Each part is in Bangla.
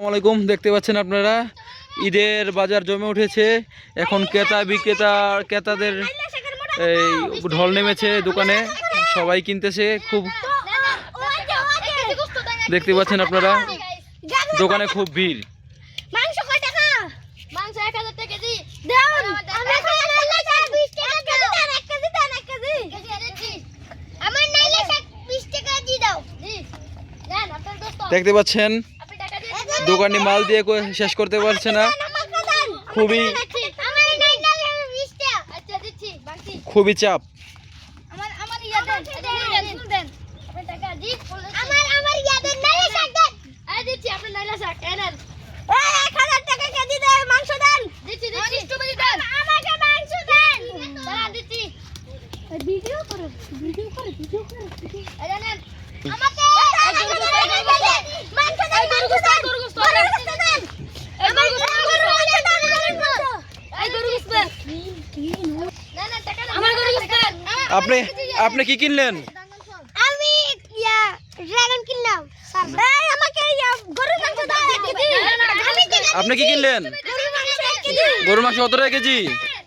আসসালামু আলাইকুম। দেখতে পাচ্ছেন আপনারা ঈদের বাজার জমে উঠেছে। এখন ক্রেতা ক্রেতাদের এই ঢল নেমেছে দোকানে, সবাই কিনতেছে। খুব দেখতে পাচ্ছেন আপনারা দোকানে খুব ভিড়। মাংস কয় টাকা? মাংস 1000 টাকা কেজি। দাও আমরা খাই না 20 টাকা কেজি দেন, 1 কেজি দেন, 1 কেজি দিচ্ছি। আমার নাইলে 20 টাকা দি দাও। জি দেন আপনার দোস্ত। দেখতে পাচ্ছেন আপনি টাকা দিয়ে দোকানি মাল দিয়ে শেষ করতে পারছে না। খুবই আমার নাইলে 20 টাকা। আচ্ছা দিচ্ছি বাকি। খুবই চাপ। আমার ইয়া দেন, দেন। আপনি টাকা দি। আমার ইয়া দেন নাইলে শাক দেন। আই দিচ্ছি আপনার নাইলে শাক এনেন। 1000 টাকা কেজি দেন, মাংস দেন। দিচ্ছি স্ট্রবেরি দেন। আমাকে মাংস দেন। দাঁড়া দিচ্ছি। ভিডিও করো। এই নেন। আমাকে মাংস দেন, গরু গোশত দেন। এই গরু গোশত দেন। না টাকা দেন। আমার গরু গোশত দেন। আপনি কি কিনলেন? আমি ইয়া ড্রাগন কিনলাম। এই আমাকে ইয়া গরুর মাংস দাও 1 কেজি। আপনি কি কিনলেন? গরুর মাংস 1 কেজি। গরুর মাংস কত টাকা কেজি?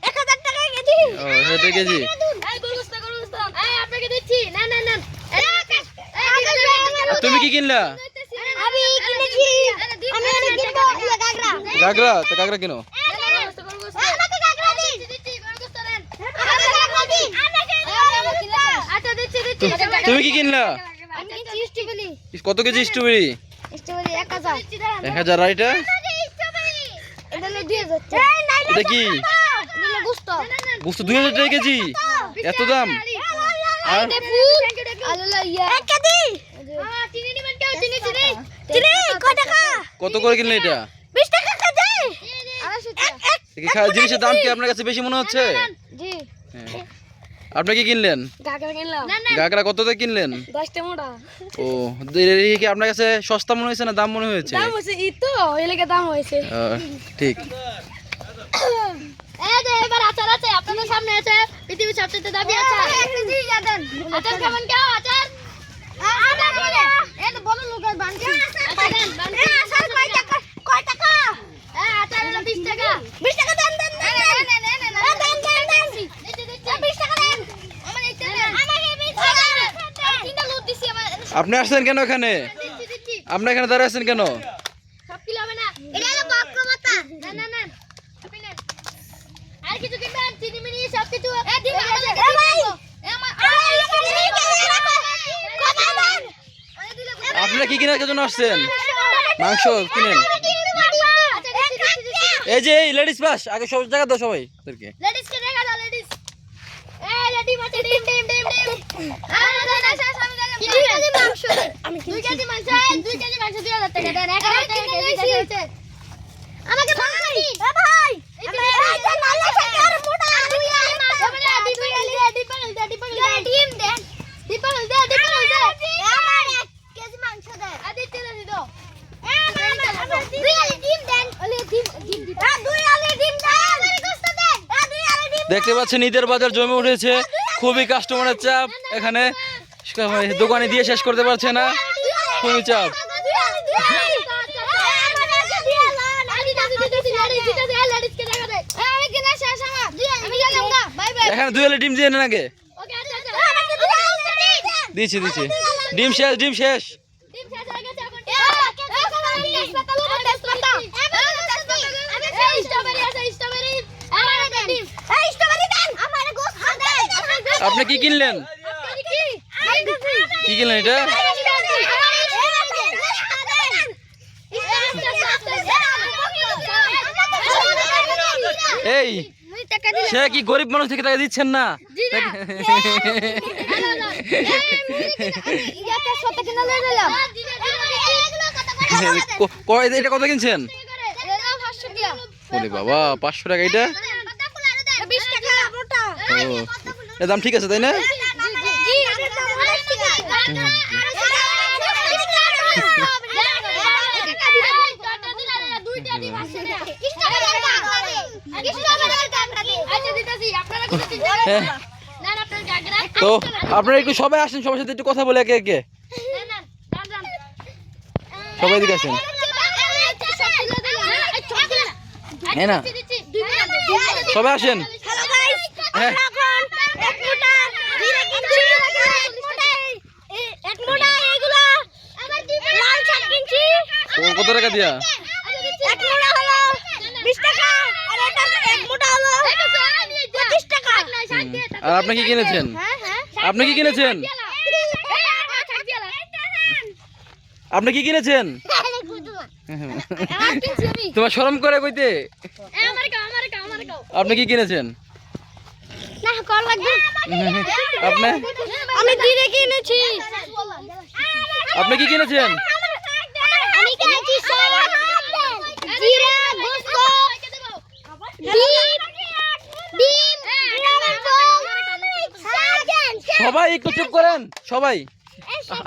1000 টাকা কেজি। ও 1000 কেজি। এই গরু গোশত। এই আপনাকে দিচ্ছি। না তুমি কি কিনলা? আমি কিনেছি। আমি অনেক কিনবো ইয়া গাগরা। গাগরা? তো গাগরা কিনো। আমাকে গাগরা দিন। দিচ্ছি গরু গোশত দেন। আমাকে গাগরা দিন। আচ্ছা দিচ্ছি। তুমি কি কিনলা? আমি কিনছি স্ট্রবেরি। কত কেজি স্ট্রবেরি? স্ট্রবেরি 1000। 1000। আর এটা? এটা হলো 2000। এটা কি? দিলে গোশত। গোশত 2000 টাকা কেজি? এত দাম? আর এটা ফুল। আল্লাহ ইয়া 1 কেজি। চিনি নিবেন কেউ? চিনি কয় টাকা? কত করে কিনলে এটা? 20 টাকা কেজি। 250 টাকা। জিনিসের দাম কি আপনার কাছে বেশি মনে হচ্ছে? জি। হ্যাঁ। আপনি কি কিনলেন? গাগরা কিনলাম। গাগরা কত দিয়ে কিনলেন? 10 টাকা মোটা। ও, এই কি আপনার কাছে সস্তা মনে হয়েছে না দাম মনে হয়েছে? দাম হইছে ই তো এর লাগি দাম হইছে। ঠিক। এই যে এবার আচার আছে আপনাদের সামনে আছে পৃথিবীর সবচেয়ে দামি আচার। জি দেন। আচার খাবেন কেউ? আচার আচার বলে এই তো বলো লোকের বানছি। আচার দেন। আচার কয় টাকা? আচার হলো 20 টাকা। 20 টাকা দেন। দেন। দিচ্ছি 20 টাকা দেন। আমার এই দেন। আমাকে 20 টাকা। তিনটা লোট দিছি আমার। আপনি আসছেন কেন এখানে? দিচ্ছি। আপনি এখানে দাঁড়িয়ে আছেন কেন? সব কিলো হবে না। এটা হলো বক্রমাতা। না। আপনি নেন। আর কিছু কিনবেন? চিনি মিনি সব কিছু। এ দিন আমাকে ভাই। আপনারা কি কেনার জন্য আসছেন? মাংস কিনেন। এই যে এই লেডিস পাস আগে সব জায়গা দাও সবাই ওদেরকে। লেডিস কে দেখা দাও লেডিস। এই লেডি মাছে ডিম। আর দেন শেষ আমি দিলাম। 2 কেজি মাংস। আমি 2 কেজি মাংস। 2 কেজি মাংস 2000 টাকা দেন। 1000 টাকা কেজি হচ্ছে। আমাকে ভাই। ভাই। এটা নালে থাকে আর মোটা। ডিম দেন। আমার 1 কেজি মাংস দেন। আদি তেল দিও। দুই আলি ডিম দেন। ডিম 2 আলি ডিম দেন। আমার গোশত দেন। 2 আলি ডিম। দেখতে পাচ্ছেন ঈদের বাজার জমে উঠেছে। খুবই কাস্টমারের চাপ এখানে, দোকানে দিয়ে শেষ করতে পারছে না। খুবই চাপ। এখানে 2 আলি ডিম দিয়ে নেন আগে। দিচ্ছি। ডিম শেষ। আপনি কি কিনলেন? কি কিনলেন এটা? এই সে কি গরিব মানুষ থেকে টাকা দিচ্ছেন না? এটা কত কিনছেন? ওরে বাবা 500 টাকা এটা? এর দাম ঠিক আছে তাই না? তো আপনারা একটু সবাই আসেন, সবার সাথে একটু কথা বলে একে একে। সবাই এদিকে আসেন। হ্যাঁ না দিচ্ছি 2 মিনিট সবাই আসেন। হ্যালো গাইস হ্যাঁ। আমরা এখন এক মোটা জিরে কিনছি এক মোটা এগুলা লাল শাক কিনছি কত টাকা দিয়া? এক মোটা হলো 20 টাকা আর এটা এক মোটা হলো 25 টাকা। আর আপনি কি কিনেছেন? হ্যাঁ আপনি কি কিনেছেন? আপনি কি কিনেছেন? তোমার শরম করে কইতে? আপনি কি কিনেছেন? না কল লাগবে আপনি আমি জিরে কিনেছি আপনি কি কিনেছেন? আমি কিনেছি জিরা গোস্ত ডিম সবাই একটু চুপ করেন সবাই।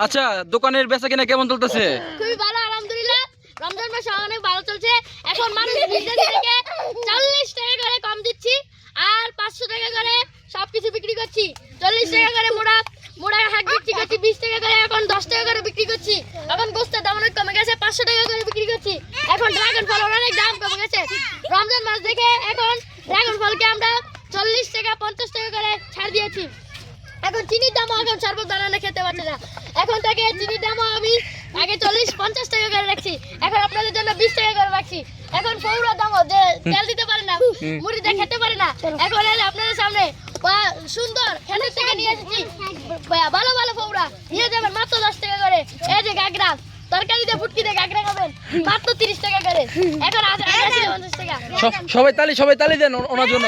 আচ্ছা, দোকানের বেচা কিনা কেমন চলতেছে? খুবই ভালো আলহামদুলিল্লাহ। রমজান মাস অনেক ভালো চলছে। এখন মানুষ বিজনেস থেকে 40 টাকা করে কম দিচ্ছি আর 500 টাকা করে সবকিছু বিক্রি করছি। 40 টাকা করে মোড়া হাঁক বিক্রি করছি 20 টাকা করে, এখন 10 টাকা করে বিক্রি করছি। এখন গোস্তের দাম অনেক কমে গেছে, 500 টাকা করে বিক্রি করছি। এখন ড্রাগন ফল অনেক দাম কমে গেছে। রমজান মাস দেখে এখন ড্রাগন ফলকে আমরা 40 টাকা 50 টাকা করে ছাড় দিয়েছি। এখন চিনির দামও এখন শরবত বানানো খেতে পারছে না। এখন থেকে চিনির দামও আমি আগে 40-50 টাকা করে রাখছি, এখন আপনাদের জন্য 20 টাকা করে রাখছি। এখন পৌরার দামও যে তেল দিতে পারে না, মুড়ি দিয়ে খেতে পারে না, এখন এলে আপনাদের সামনে সুন্দর খেতের থেকে নিয়ে এসেছি ভালো ভালো পৌরা নিয়ে যাবেন মাত্র 10 টাকা করে। এই যে গাগরা তরকারি দিয়ে ফুটকি দিয়ে গাগরা খাবেন মাত্র 30 টাকা করে। এখন আছে 50 টাকা। সবাই তালি দেন ওনার জন্য।